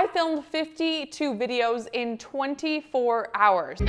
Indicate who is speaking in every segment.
Speaker 1: I filmed 52 videos in 24 hours.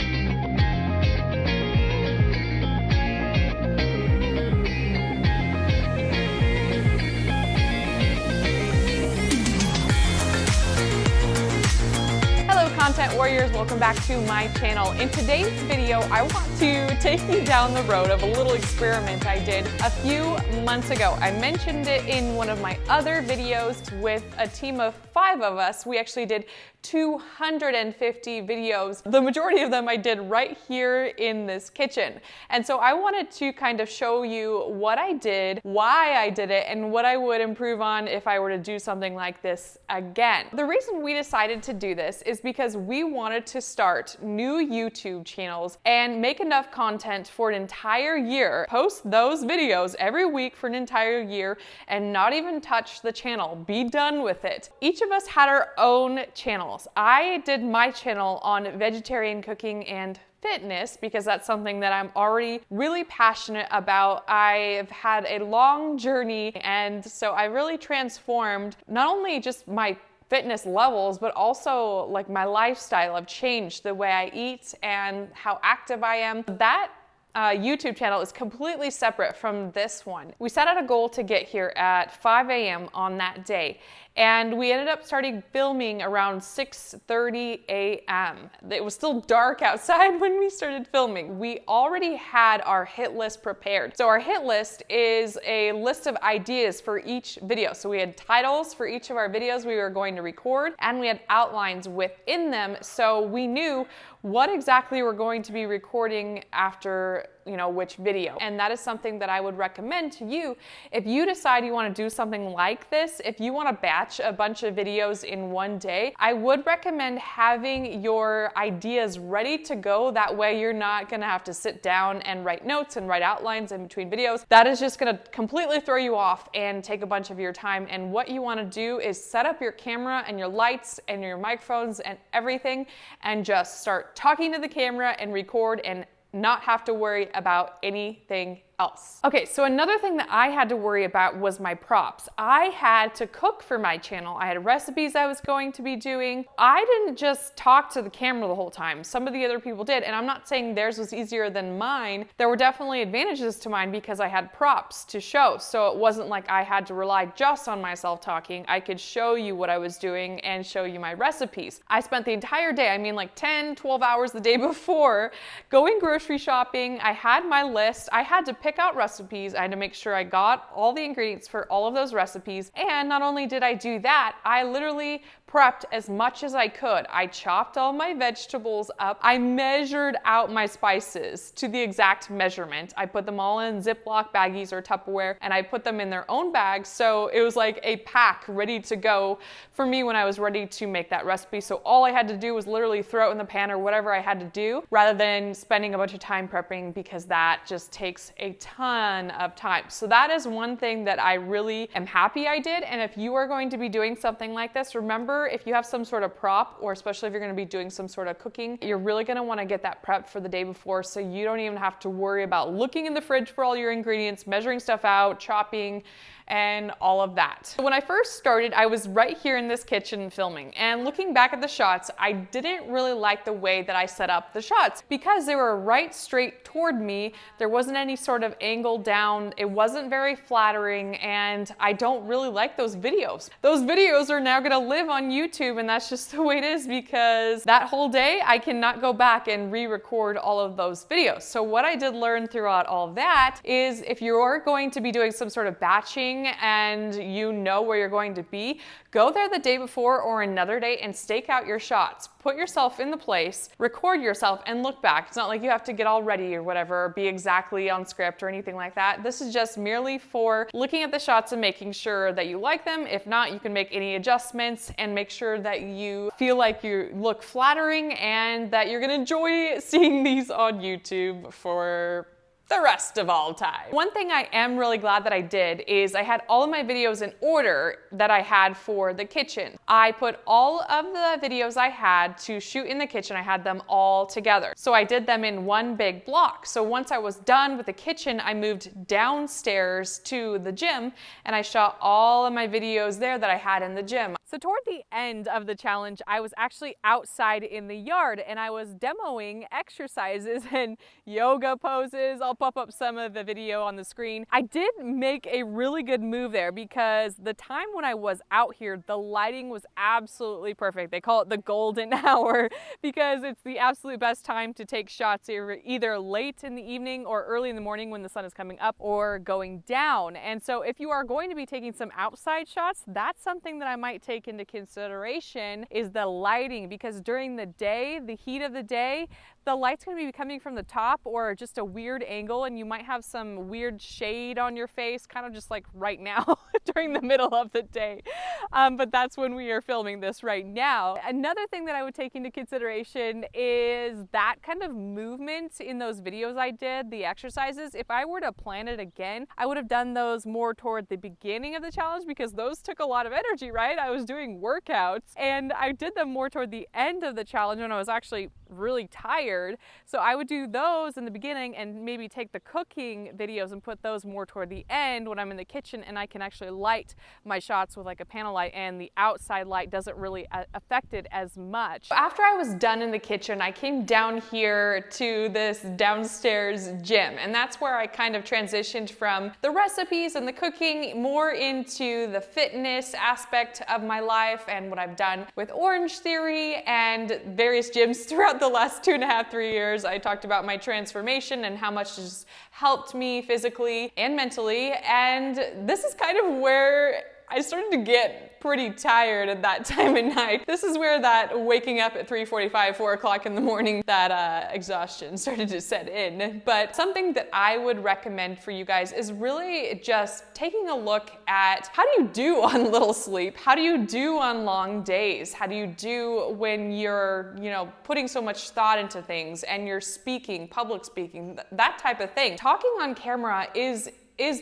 Speaker 1: Content warriors, welcome back to my channel. In today's video, I want to take you down the road of a little experiment I did a few months ago. I mentioned it in one of my other videos with a team of 5 of us. We actually did 250 videos. The majority of them I did right here in this kitchen. And so I wanted to kind of show you what I did, why I did it, and what I would improve on if I were to do something like this again. The reason we decided to do this is because we wanted to start new YouTube channels and make enough content for an entire year, post those videos every week for an entire year, and not even touch the channel, be done with it. Each of us had our own channels. I did my channel on vegetarian cooking and fitness because that's something that I'm already really passionate about. I've had a long journey, and so I really transformed not only just my fitness levels, but also like my lifestyle. I've changed the way I eat and how active I am. That YouTube channel is completely separate from this one. We set out a goal to get here at 5 a.m. on that day, and we ended up starting filming around 6:30 a.m. It was still dark outside when we started filming. We already had our hit list prepared. So our hit list is a list of ideas for each video. So we had titles for each of our videos we were going to record, and we had outlines within them, so we knew what exactly we're going to be recording after, which video. And that is something that I would recommend to you if you decide you want to do something like this. If you want to batch a bunch of videos in one day, I would recommend having your ideas ready to go. That way you're not going to have to sit down and write notes and write outlines in between videos. That is just going to completely throw you off and take a bunch of your time. And what you want to do is set up your camera and your lights and your microphones and everything, and just start talking to the camera and record and not have to worry about anything else. Okay, so another thing that I had to worry about was my props. I had to cook for my channel. I had recipes I was going to be doing. I didn't just talk to the camera the whole time. Some of the other people did, and I'm not saying theirs was easier than mine. There were definitely advantages to mine because I had props to show. So it wasn't like I had to rely just on myself talking. I could show you what I was doing and show you my recipes. I spent the entire day, like 10, 12 hours the day before, going grocery shopping. I had my list. I had to pick out recipes. I had to make sure I got all the ingredients for all of those recipes. And not only did I do that, I literally prepped as much as I could. I chopped all my vegetables up. I measured out my spices to the exact measurement. I put them all in Ziploc baggies or Tupperware, and I put them in their own bags. So it was like a pack ready to go for me when I was ready to make that recipe. So all I had to do was literally throw it in the pan or whatever I had to do, rather than spending a bunch of time prepping, because that just takes a ton of time. So that is one thing that I really am happy I did. And if you are going to be doing something like this, remember, if you have some sort of prop, or especially if you're going to be doing some sort of cooking, you're really going to want to get that prepped for the day before, so you don't even have to worry about looking in the fridge for all your ingredients, measuring stuff out, chopping, and all of that. When I first started, I was right here in this kitchen filming, and looking back at the shots, I didn't really like the way that I set up the shots because they were right straight toward me. There wasn't any sort of angle down. It wasn't very flattering, and I don't really like those videos. Those videos are now gonna live on YouTube, and that's just the way it is, because that whole day I cannot go back and re-record all of those videos. So what I did learn throughout all of that is, if you're going to be doing some sort of batching and you know where you're going to be, go there the day before or another day and stake out your shots. Put yourself in the place, record yourself, and look back. It's not like you have to get all ready or whatever, or be exactly on script or anything like that. This is just merely for looking at the shots and making sure that you like them. If not, you can make any adjustments and make sure that you feel like you look flattering and that you're gonna enjoy seeing these on YouTube for the rest of all time. One thing I am really glad that I did is I had all of my videos in order that I had for the kitchen. I put all of the videos I had to shoot in the kitchen, I had them all together. So I did them in one big block. So once I was done with the kitchen, I moved downstairs to the gym and I shot all of my videos there that I had in the gym. So toward the end of the challenge, I was actually outside in the yard and I was demoing exercises and yoga poses. I'll pop up some of the video on the screen. I did make a really good move there because the time when I was out here, the lighting was absolutely perfect. They call it the golden hour because it's the absolute best time to take shots either late in the evening or early in the morning when the sun is coming up or going down. And so if you are going to be taking some outside shots, that's something that I might take into consideration is the lighting, because during the day, the heat of the day, the light's going to be coming from the top or just a weird angle, and you might have some weird shade on your face, kind of just like right now during the middle of the day. But that's when we are filming this right now. Another thing that I would take into consideration is that kind of movement in those videos I did, the exercises. If I were to plan it again, I would have done those more toward the beginning of the challenge because those took a lot of energy, right? I was doing workouts, and I did them more toward the end of the challenge when I was actually really tired. So I would do those in the beginning and maybe take the cooking videos and put those more toward the end when I'm in the kitchen and I can actually light my shots with like a panel light and the outside light doesn't really affect it as much. After I was done in the kitchen, I came down here to this downstairs gym, and that's where I kind of transitioned from the recipes and the cooking more into the fitness aspect of my life and what I've done with Orange Theory and various gyms throughout the last 2.5, 3 years. I talked about my transformation and how much it just helped me physically and mentally. And this is kind of where I started to get pretty tired at that time of night. This is where that waking up at 3:45, 4 o'clock in the morning, that exhaustion started to set in. But something that I would recommend for you guys is really just taking a look at how do you do on little sleep? How do you do on long days? How do you do when you're, putting so much thought into things and you're speaking, public speaking, that type of thing. Talking on camera is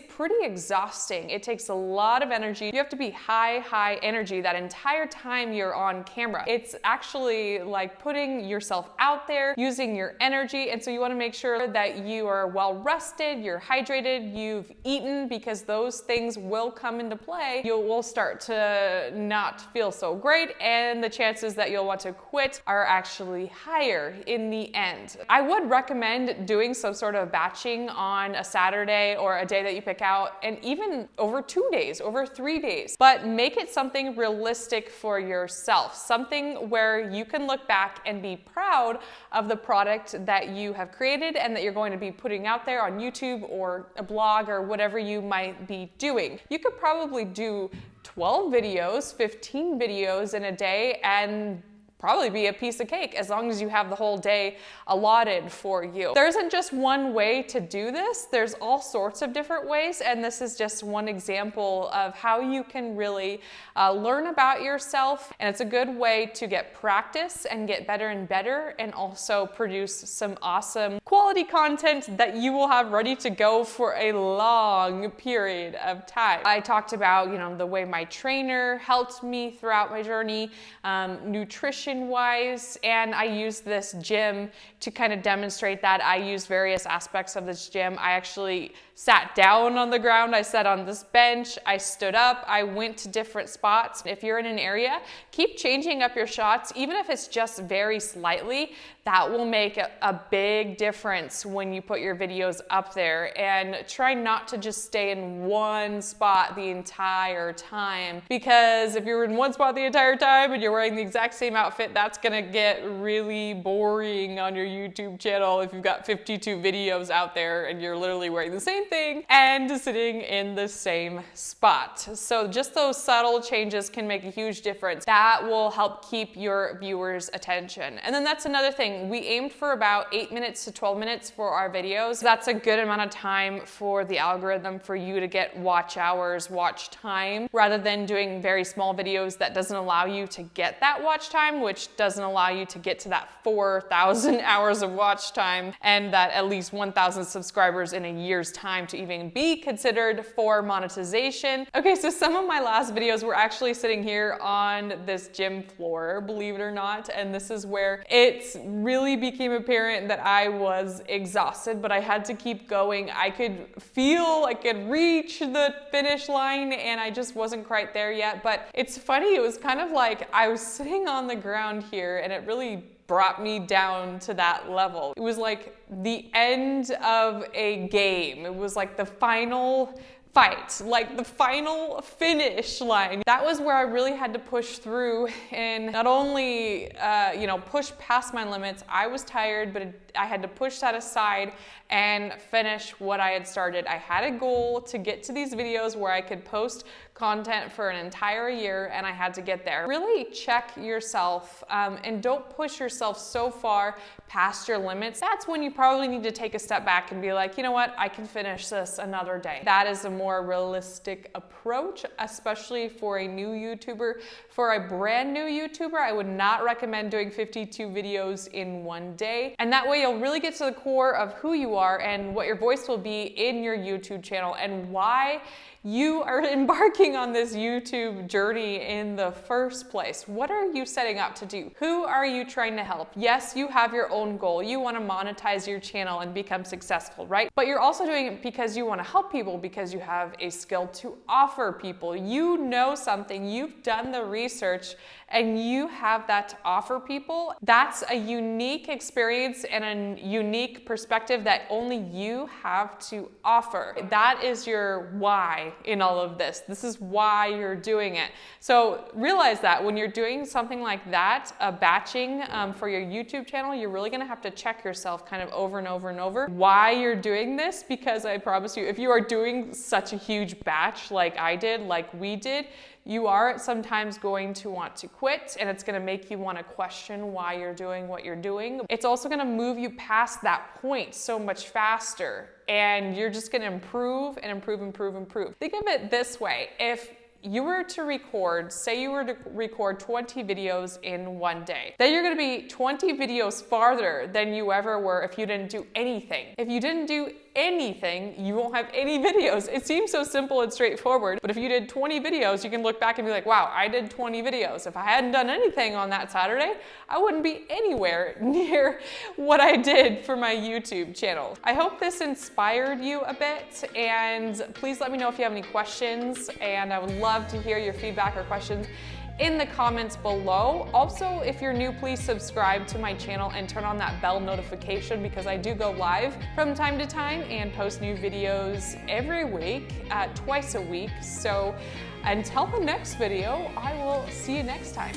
Speaker 1: pretty exhausting. It takes a lot of energy. You have to be high energy that entire time you're on camera. It's actually like putting yourself out there, using your energy, and so you want to make sure that you are well rested, you're hydrated, you've eaten, because those things will come into play. You will start to not feel so great, and the chances that you'll want to quit are actually higher in the end. I would recommend doing some sort of batching on a Saturday or a day that you pick out, and even over 2 days, over 3 days, but make it something realistic for yourself, something where you can look back and be proud of the product that you have created and that you're going to be putting out there on YouTube or a blog or whatever you might be doing. You could probably do 12 videos, 15 videos in a day and probably be a piece of cake as long as you have the whole day allotted for you. There isn't just one way to do this. There's all sorts of different ways, and this is just one example of how you can really learn about yourself, and it's a good way to get practice and get better and better, and also produce some awesome quality content that you will have ready to go for a long period of time. I talked about, the way my trainer helped me throughout my journey, nutrition wise, and I used this gym to kind of demonstrate that. I used various aspects of this gym. I actually sat down on the ground, I sat on this bench, I stood up, I went to different spots. If you're in an area, keep changing up your shots, even if it's just very slightly. That will make a big difference when you put your videos up there, and try not to just stay in one spot the entire time, because if you're in one spot the entire time and you're wearing the exact same outfit, that's gonna get really boring on your YouTube channel if you've got 52 videos out there and you're literally wearing the same thing and sitting in the same spot. So just those subtle changes can make a huge difference. That will help keep your viewers' attention. And then that's another thing. We aimed for about 8 minutes to 12 minutes for our videos. That's a good amount of time for the algorithm for you to get watch hours, watch time, rather than doing very small videos that doesn't allow you to get that watch time, which doesn't allow you to get to that 4,000 hours of watch time and that at least 1,000 subscribers in a year's time to even be considered for monetization. Okay, so some of my last videos were actually sitting here on this gym floor, believe it or not, and this is where it really became apparent that I was exhausted, but I had to keep going. I could feel I could reach the finish line and I just wasn't quite there yet. But it's funny, it was kind of like I was sitting on the ground here and it really brought me down to that level. It was like the end of a game. It was like the final fight, like the final finish line. That was where I really had to push through and not only, push past my limits. I was tired, but I had to push that aside and finish what I had started. I had a goal to get to these videos where I could post content for an entire year, and I had to get there. Really check yourself and don't push yourself so far past your limits. That's when you probably need to take a step back and be like, you know what, I can finish this another day. That is a more realistic approach, especially for a new YouTuber. For a brand new YouTuber, I would not recommend doing 52 videos in one day. And that way you'll really get to the core of who you are and what your voice will be in your YouTube channel and why you are embarking on this YouTube journey in the first place. What are you setting up to do? Who are you trying to help? Yes, you have your own goal. You want to monetize your channel and become successful, right? But you're also doing it because you want to help people, because you have a skill to offer people. You know something, you've done the research, and you have that to offer people. That's a unique experience and a unique perspective that only you have to offer. That is your why in all of this. This is why you're doing it. So realize that when you're doing something like that, batching for your YouTube channel, you're really gonna have to check yourself kind of over and over and over why you're doing this, because I promise you, if you are doing such a huge batch like I did, like we did, you are sometimes going to want to quit, and it's going to make you want to question why you're doing what you're doing. It's also going to move you past that point so much faster, and you're just going to improve and improve, improve, improve. Think of it this way. If you were to record, say you were to record 20 videos in one day, then you're going to be 20 videos farther than you ever were if you didn't do anything. If you didn't do anything, you won't have any videos. It seems so simple and straightforward, but if you did 20 videos, you can look back and be like, wow, I did 20 videos. If I hadn't done anything on that Saturday, I wouldn't be anywhere near what I did for my YouTube channel. I hope this inspired you a bit, and please let me know if you have any questions, and I would love to hear your feedback or questions in the comments below. Also, if you're new, please subscribe to my channel and turn on that bell notification, because I do go live from time to time and post new videos every week, twice a week. So until the next video, I will see you next time.